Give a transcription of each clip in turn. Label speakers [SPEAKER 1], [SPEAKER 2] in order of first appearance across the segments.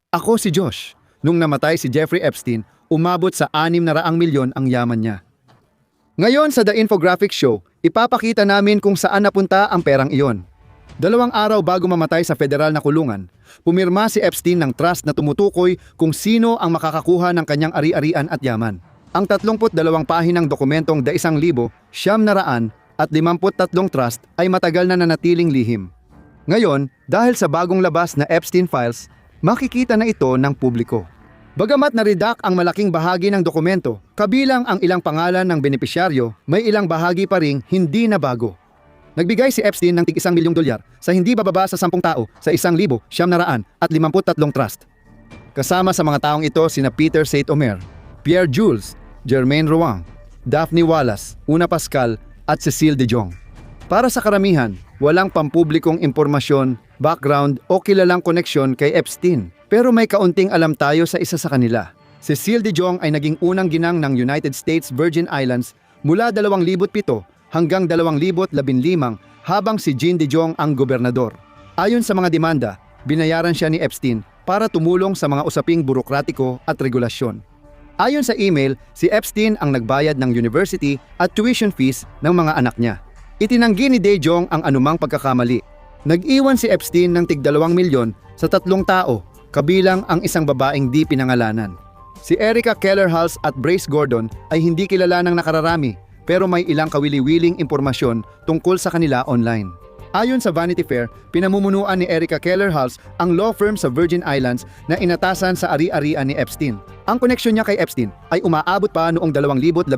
[SPEAKER 1] Ako si Josh. Nung namatay si Jeffrey Epstein, umabot sa 600 milyon ang yaman niya. Ngayon sa The Infographic Show, ipapakita namin kung saan napunta ang perang iyon. 2 araw bago mamatay sa federal na kulungan, pumirma si Epstein ng trust na tumutukoy kung sino ang makakakuha ng kanyang ari-arian at yaman. Ang 32 pahinang dokumentong 1,953 trust ay matagal na nanatiling lihim. Ngayon, dahil sa bagong labas na Epstein Files, makikita na ito ng publiko. Bagamat na-redact ang malaking bahagi ng dokumento, kabilang ang ilang pangalan ng benepisyaryo, may ilang bahagi pa ring hindi na bago. Nagbigay si Epstein ng tig $1 milyong sa hindi bababa sa 10 tao sa 1,953 trust. Kasama sa mga taong ito sina Peter Saint-Omer, Pierre Jules, Jermaine Roang, Daphne Wallace, Una Pascal at Cecile de Jong. Para sa karamihan, walang pampublikong impormasyon, background o kilalang koneksyon kay Epstein. Pero may kaunting alam tayo sa isa sa kanila. Cecile de Jong ay naging unang ginang ng United States Virgin Islands mula 2007 hanggang 2015 habang si Jean de Jong ang gobernador. Ayon sa mga demanda, binayaran siya ni Epstein para tumulong sa mga usaping burokratiko at regulasyon. Ayon sa email, si Epstein ang nagbayad ng university at tuition fees ng mga anak niya. Itinanggi ni de Jong ang anumang pagkakamali. Nag-iwan si Epstein ng tig $2 milyon sa 3 tao, kabilang ang isang babaeng di pinangalanan. Si Erica Keller-Hulse at Brace Gordon ay hindi kilala ng nakararami pero may ilang kawili-wiling impormasyon tungkol sa kanila online. Ayon sa Vanity Fair, pinamumunuan ni Erica Keller-Hulse ang law firm sa Virgin Islands na inatasan sa ari-arian ni Epstein. Ang koneksyon niya kay Epstein ay umaabot pa noong 2011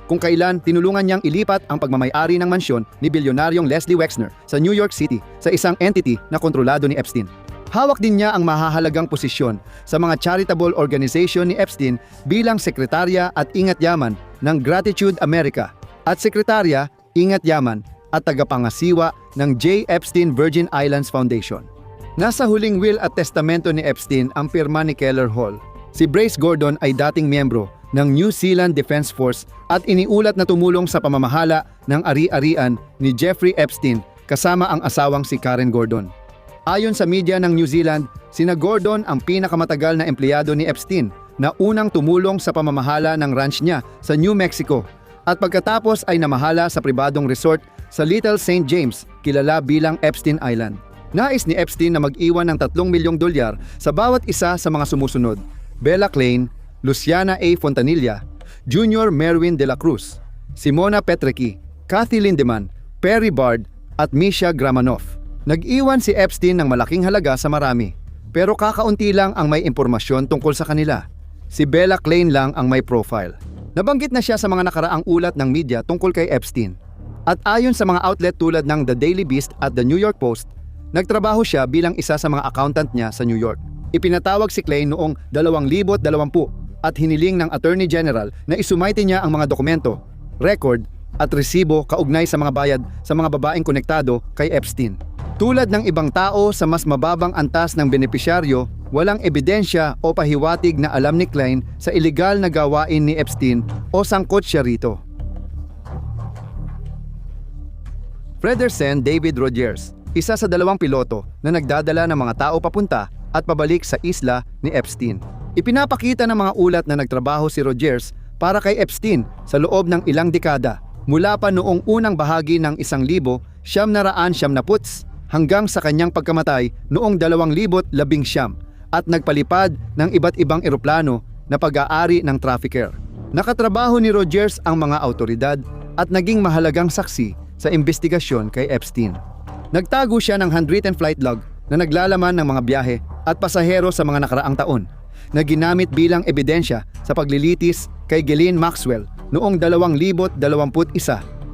[SPEAKER 1] kung kailan tinulungan niyang ilipat ang pagmamay-ari ng mansyon ni bilyonaryong Leslie Wexner sa New York City sa isang entity na kontrolado ni Epstein. Hawak din niya ang mahahalagang posisyon sa mga charitable organization ni Epstein bilang sekretarya at ingat yaman ng Gratitude America at sekretarya, ingat yaman at tagapangasiwa ng J. Epstein Virgin Islands Foundation. Nasa huling will at testamento ni Epstein ang pirma ni Keller Hall. Si Brace Gordon ay dating miyembro ng New Zealand Defense Force at iniulat na tumulong sa pamamahala ng ari-arian ni Jeffrey Epstein kasama ang asawang si Karen Gordon. Ayon sa media ng New Zealand, sina Gordon ang pinakamatagal na empleyado ni Epstein na unang tumulong sa pamamahala ng ranch niya sa New Mexico at pagkatapos ay namahala sa pribadong resort sa Little St. James, kilala bilang Epstein Island. Nais ni Epstein na mag-iwan ng $3 milyong sa bawat isa sa mga sumusunod: Bella Klein, Luciana A. Fontanilla, Junior Merwin de la Cruz, Simona Petricki, Kathy Lindemann, Perry Bard at Misha Gramanoff. Nag-iwan si Epstein ng malaking halaga sa marami, pero kakaunti lang ang may impormasyon tungkol sa kanila. Si Bella Klein lang ang may profile. Nabanggit na siya sa mga nakaraang ulat ng media tungkol kay Epstein. At ayon sa mga outlet tulad ng The Daily Beast at The New York Post, nagtrabaho siya bilang isa sa mga accountant niya sa New York. Ipinatawag si Klein noong 2020 at hiniling ng Attorney General na isumayti niya ang mga dokumento, record at resibo kaugnay sa mga bayad sa mga babaeng konektado kay Epstein. Tulad ng ibang tao sa mas mababang antas ng benepisyaryo, walang ebidensya o pahiwatig na alam ni Klein sa ilegal na gawain ni Epstein o sangkot siya rito. Fredersen David Rogers, isa sa 2 piloto na nagdadala ng mga tao papunta at pabalik sa isla ni Epstein. Ipinapakita ng mga ulat na nagtrabaho si Rogers para kay Epstein sa loob ng ilang dekada, mula pa noong unang bahagi ng 1970 hanggang sa kanyang pagkamatay noong 2019 at nagpalipad ng iba't ibang eroplano na pag-aari ng trafficker. Nakatrabaho ni Rogers ang mga autoridad at naging mahalagang saksi sa investigasyon kay Epstein. Nagtago siya ng handwritten flight log na naglalaman ng mga biyahe at pasahero sa mga nakaraang taon na ginamit bilang ebidensya sa paglilitis kay Ghislaine Maxwell noong 2021.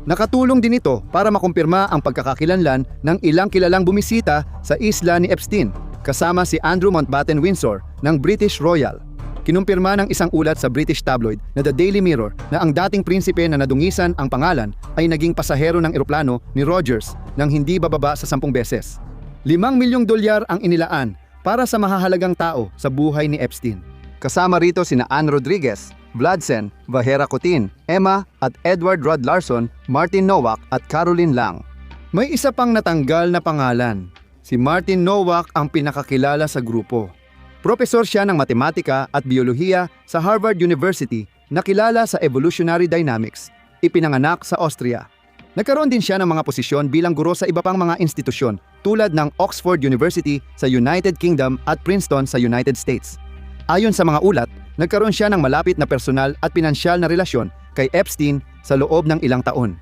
[SPEAKER 1] Nakatulong din ito para makumpirma ang pagkakakilanlan ng ilang kilalang bumisita sa isla ni Epstein, kasama si Andrew Mountbatten Windsor ng British Royal. Kinumpirma ng isang ulat sa British tabloid na The Daily Mirror na ang dating prinsipe na nadungisan ang pangalan ay naging pasahero ng eroplano ni Rogers nang hindi bababa sa 10 beses. $5 milyong ang inilaan para sa mahahalagang tao sa buhay ni Epstein. Kasama rito sina Anne Rodriguez, Vladsen, Vahera Cotin, Emma at Edward Rod Larson, Martin Nowak at Caroline Lang. May isa pang natanggal na pangalan. Si Martin Nowak ang pinakakilala sa grupo. Propesor siya ng matematika at biyolohiya sa Harvard University na kilala sa evolutionary dynamics. Ipinanganak sa Austria. Nagkaroon din siya ng mga posisyon bilang guro sa iba pang mga institusyon tulad ng Oxford University sa United Kingdom at Princeton sa United States. Ayon sa mga ulat, nagkaroon siya ng malapit na personal at pinansyal na relasyon kay Epstein sa loob ng ilang taon.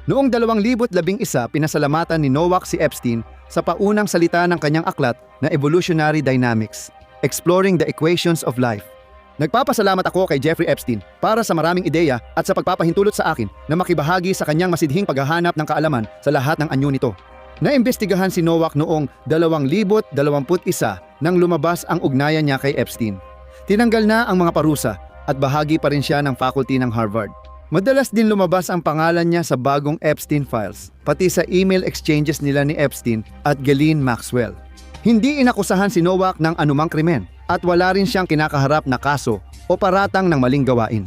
[SPEAKER 1] Noong 2011, pinasalamatan ni Nowak si Epstein sa paunang salita ng kanyang aklat na Evolutionary Dynamics, Exploring the Equations of Life. Nagpapasalamat ako kay Jeffrey Epstein para sa maraming ideya at sa pagpapahintulot sa akin na makibahagi sa kanyang masidhing paghahanap ng kaalaman sa lahat ng anyo nito. Naimbestigahan si Nowak noong 2021 nang lumabas ang ugnayan niya kay Epstein. Tinanggal na ang mga parusa at bahagi pa rin siya ng faculty ng Harvard. Madalas din lumabas ang pangalan niya sa bagong Epstein files, pati sa email exchanges nila ni Epstein at Ghislaine Maxwell. Hindi inakusahan si Nowak ng anumang krimen at wala rin siyang kinakaharap na kaso o paratang ng maling gawain.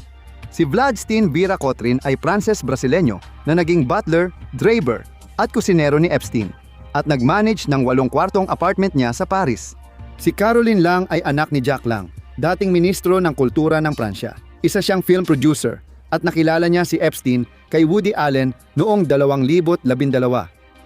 [SPEAKER 1] Si Vladstein Vera Cotrin ay Pranses-Brasileño na naging butler, driver at kusinero ni Epstein at nag-manage ng 8 kwartong apartment niya sa Paris. Si Caroline Lang ay anak ni Jack Lang, dating ministro ng kultura ng Pransya. Isa siyang film producer at nakilala niya si Epstein kay Woody Allen noong 2012.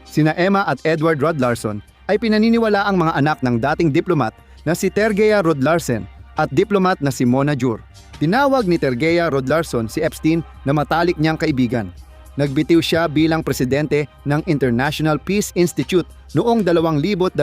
[SPEAKER 1] Sina Emma at Edward Rod Larson ay pinaniniwala ang mga anak ng dating diplomat na si Tergea Rod Larsen at diplomat na si Mona Jur. Tinawag ni Tergea Rod Larson si Epstein na matalik niyang kaibigan. Nagbitiw siya bilang presidente ng International Peace Institute noong 2020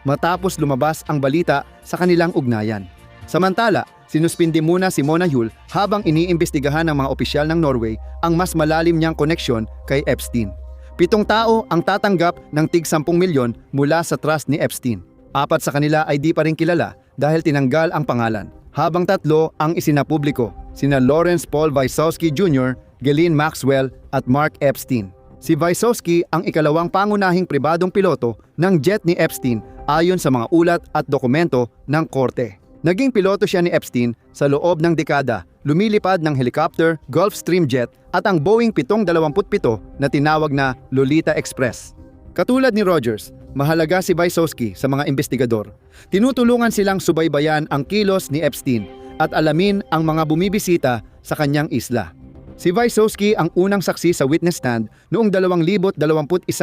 [SPEAKER 1] matapos lumabas ang balita sa kanilang ugnayan. Samantala, sinuspindi muna si Mona Jul habang iniimbestigahan ng mga opisyal ng Norway ang mas malalim niyang koneksyon kay Epstein. 7 tao ang tatanggap ng tig 10 milyon mula sa trust ni Epstein. 4 sa kanila ay di pa rin kilala dahil tinanggal ang pangalan, habang 3 ang isinapubliko, sina Lawrence Paul Wysowski Jr., Ghislaine Maxwell at Mark Epstein. Si Wysowski ang ikalawang pangunahing pribadong piloto ng jet ni Epstein ayon sa mga ulat at dokumento ng korte. Naging piloto siya ni Epstein sa loob ng dekada, lumilipad ng helicopter, Gulfstream jet at ang Boeing 727 na tinawag na Lolita Express. Katulad ni Rogers, mahalaga si Wysowski sa mga investigador. Tinutulungan silang subaybayan ang kilos ni Epstein at alamin ang mga bumibisita sa kanyang isla. Si Wysowski ang unang saksi sa witness stand noong 2021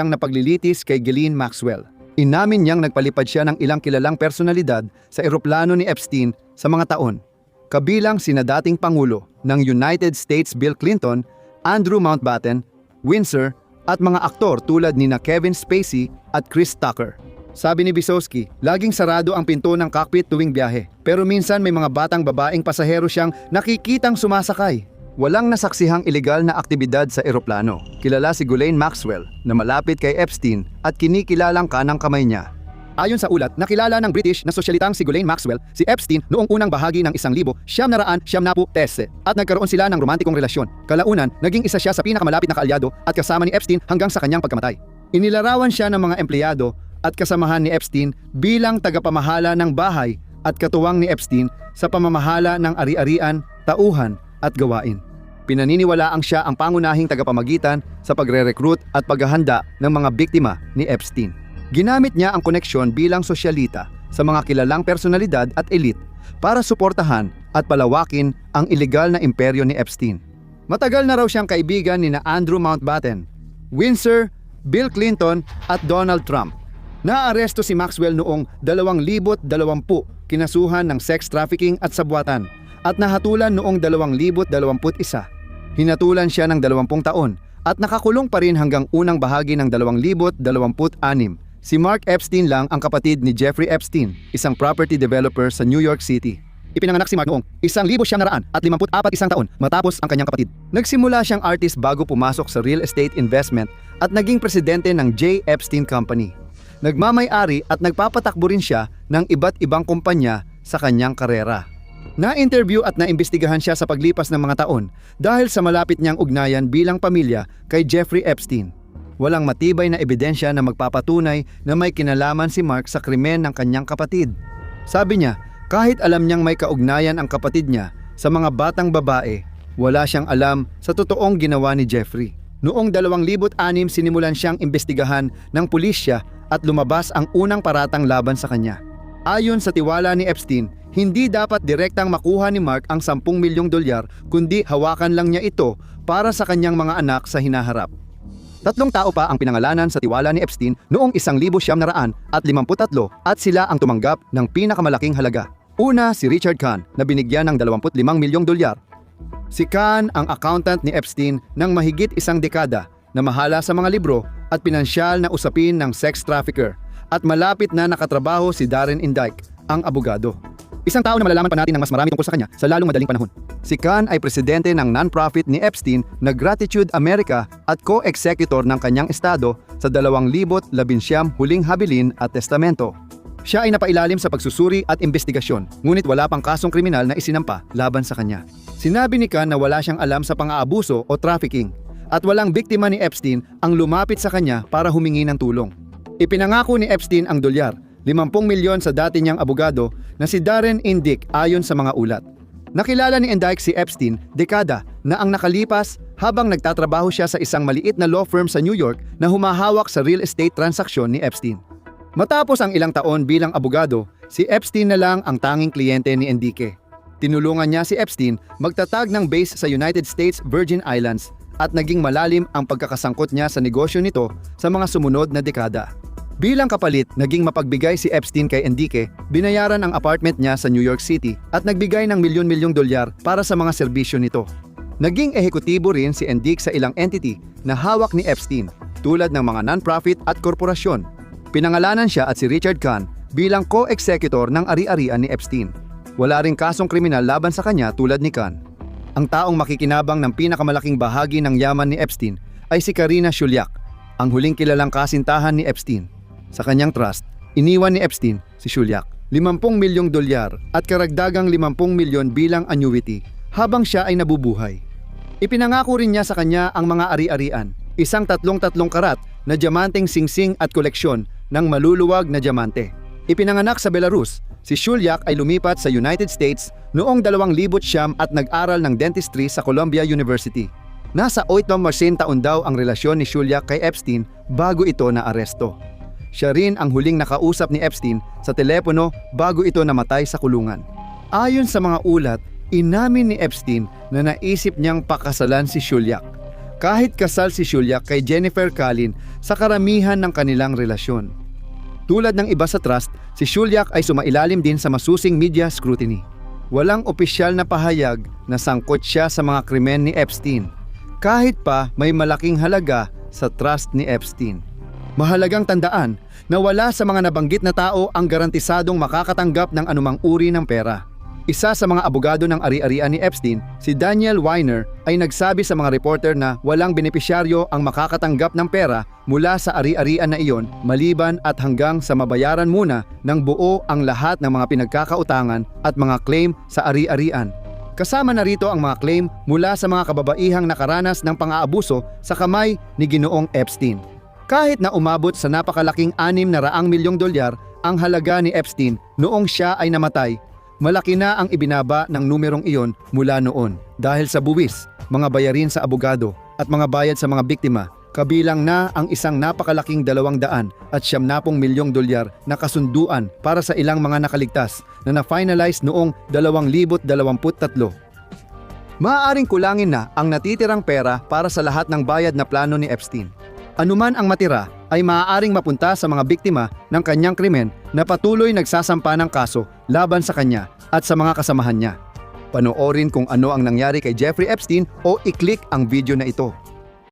[SPEAKER 1] na paglilitis kay Ghislaine Maxwell. Inamin niyang nagpalipad siya ng ilang kilalang personalidad sa eroplano ni Epstein sa mga taon, kabilang sina dating Pangulo ng United States Bill Clinton, Andrew Mountbatten, Windsor, at mga aktor tulad nina Kevin Spacey at Chris Tucker. Sabi ni Wysowski, laging sarado ang pinto ng cockpit tuwing biyahe, pero minsan may mga batang babaeng pasahero siyang nakikitang sumasakay. Walang nasaksihang ilegal na aktibidad sa eroplano. Kilala si Ghislaine Maxwell na malapit kay Epstein at kinikilalang kanang kamay niya. Ayon sa ulat, nakilala ng British na sosyalitang si Ghislaine Maxwell si Epstein noong unang bahagi ng 1970 at nagkaroon sila ng romantikong relasyon. Kalaunan, naging isa siya sa pinakamalapit na kaalyado at kasama ni Epstein hanggang sa kanyang pagkamatay. Inilarawan siya ng mga empleyado at kasamahan ni Epstein bilang tagapamahala ng bahay at katuwang ni Epstein sa pamamahala ng ari-arian, tauhan at gawain. Pinaniniwalaang siya ang pangunahing tagapamagitan sa pagre-recruit at paghahanda ng mga biktima ni Epstein. Ginamit niya ang koneksyon bilang sosyalita sa mga kilalang personalidad at elite para suportahan at palawakin ang ilegal na imperyo ni Epstein. Matagal na raw siyang kaibigan ni Andrew Mountbatten, Windsor, Bill Clinton at Donald Trump. Naaresto si Maxwell noong 2020, kinasuhan ng sex trafficking at sabwatan, at nahatulan noong 2021. Hinatulan siya ng 20 taon at nakakulong pa rin hanggang unang bahagi ng 2026. Si Mark Epstein lang ang kapatid ni Jeffrey Epstein, isang property developer sa New York City. Ipinanganak si Mark noong 1954 taon matapos ang kanyang kapatid. Nagsimula siyang artist bago pumasok sa real estate investment at naging presidente ng J. Epstein Company. Nagmamay-ari at nagpapatakbo rin siya ng iba't ibang kumpanya sa kanyang karera. Na-interview at naimbestigahan siya sa paglipas ng mga taon dahil sa malapit niyang ugnayan bilang pamilya kay Jeffrey Epstein. Walang matibay na ebidensya na magpapatunay na may kinalaman si Mark sa krimen ng kanyang kapatid. Sabi niya, kahit alam niyang may kaugnayan ang kapatid niya sa mga batang babae, wala siyang alam sa totoong ginawa ni Jeffrey. Noong 2006 sinimulan siyang imbestigahan ng pulisya at lumabas ang unang paratang laban sa kanya. Ayon sa tiwala ni Epstein, hindi dapat direktang makuha ni Mark ang 10 milyong dolyar kundi hawakan lang niya ito para sa kanyang mga anak sa hinaharap. 3 tao pa ang pinangalanan sa tiwala ni Epstein noong 1953 at sila ang tumanggap ng pinakamalaking halaga. Una, si Richard Kahn na binigyan ng 25 milyong dolyar. Si Kahn ang accountant ni Epstein ng mahigit 1 dekada na mahala sa mga libro at pinansyal na usapin ng sex trafficker at malapit na nakatrabaho si Darren Indyk, ang abogado. Isang tao na malalaman pa natin ng mas marami tungkol sa kanya sa lalong madaling panahon. Si Kahn ay presidente ng non-profit ni Epstein na Gratitude America at co-executor ng kanyang estado sa 2019 huling habilin at testamento. Siya ay napailalim sa pagsusuri at investigasyon, ngunit wala pang kasong kriminal na isinampa laban sa kanya. Sinabi ni Kahn na wala siyang alam sa pang-aabuso o trafficking at walang biktima ni Epstein ang lumapit sa kanya para humingi ng tulong. Ipinangako ni Epstein ang dolyar, 50 milyon sa dati niyang abogado na si Darren Indyk ayon sa mga ulat. Nakilala ni Indyk si Epstein dekada na ang nakalipas habang nagtatrabaho siya sa isang maliit na law firm sa New York na humahawak sa real estate transaksyon ni Epstein. Matapos ang ilang taon bilang abogado, si Epstein na lang ang tanging kliyente ni Indyk. Tinulungan niya si Epstein magtatag ng base sa United States Virgin Islands at naging malalim ang pagkakasangkot niya sa negosyo nito sa mga sumunod na dekada. Bilang kapalit, naging mapagbigay si Epstein kay Indyk, binayaran ang apartment niya sa New York City at nagbigay ng milyon-milyong dolyar para sa mga serbisyo nito. Naging ehekutibo rin si Indyk sa ilang entity na hawak ni Epstein, tulad ng mga non-profit at korporasyon. Pinangalanan siya at si Richard Kahn bilang co-executor ng ari-arian ni Epstein. Wala ring kasong kriminal laban sa kanya tulad ni Kahn. Ang taong makikinabang ng pinakamalaking bahagi ng yaman ni Epstein ay si Karina Shulyak, ang huling kilalang kasintahan ni Epstein. Sa kanyang trust, iniwan ni Epstein si Shulyak 50 milyong dolyar at karagdagang 50 milyon bilang annuity habang siya ay nabubuhay. Ipinangako rin niya sa kanya ang mga ari-arian, isang 33 karat na diamanteng singsing at koleksyon ng maluluwag na diamante. Ipinanganak sa Belarus, si Shulyak ay lumipat sa United States noong 2009 at nag-aral ng dentistry sa Columbia University. Nasa 80 taon daw ang relasyon ni Shulyak kay Epstein bago ito naaresto. Siya rin ang huling nakausap ni Epstein sa telepono bago ito namatay sa kulungan. Ayon sa mga ulat, inamin ni Epstein na naisip niyang pakasalan si Shulyak. Kahit kasal si Shulyak kay Jennifer Kalin sa karamihan ng kanilang relasyon. Tulad ng iba sa trust, si Shulyak ay sumailalim din sa masusing media scrutiny. Walang opisyal na pahayag na sangkot siya sa mga krimen ni Epstein, kahit pa may malaking halaga sa trust ni Epstein. Mahalagang tandaan na wala sa mga nabanggit na tao ang garantisadong makakatanggap ng anumang uri ng pera. Isa sa mga abogado ng ari-arian ni Epstein, si Daniel Weiner, ay nagsabi sa mga reporter na walang benepisyaryo ang makakatanggap ng pera mula sa ari-arian na iyon maliban at hanggang sa mabayaran muna ng buo ang lahat ng mga pinagkakautangan at mga claim sa ari-arian. Kasama na rito ang mga claim mula sa mga kababaihang nakaranas ng pang-aabuso sa kamay ni Ginoong Epstein. Kahit na umabot sa napakalaking 600 milyong dolyar ang halaga ni Epstein noong siya ay namatay, malaki na ang ibinaba ng numerong iyon mula noon dahil sa buwis, mga bayarin sa abogado at mga bayad sa mga biktima, kabilang na ang isang napakalaking 200 at 70 milyong dolyar na kasunduan para sa ilang mga nakaligtas na na-finalize noong 2023. Maaaring kulangin na ang natitirang pera para sa lahat ng bayad na plano ni Epstein. Anuman ang matira ay maaaring mapunta sa mga biktima ng kanyang krimen na patuloy nagsasampa ng kaso laban sa kanya at sa mga kasamahan niya. Panoorin kung ano ang nangyari kay Jeffrey Epstein o i-click ang video na ito.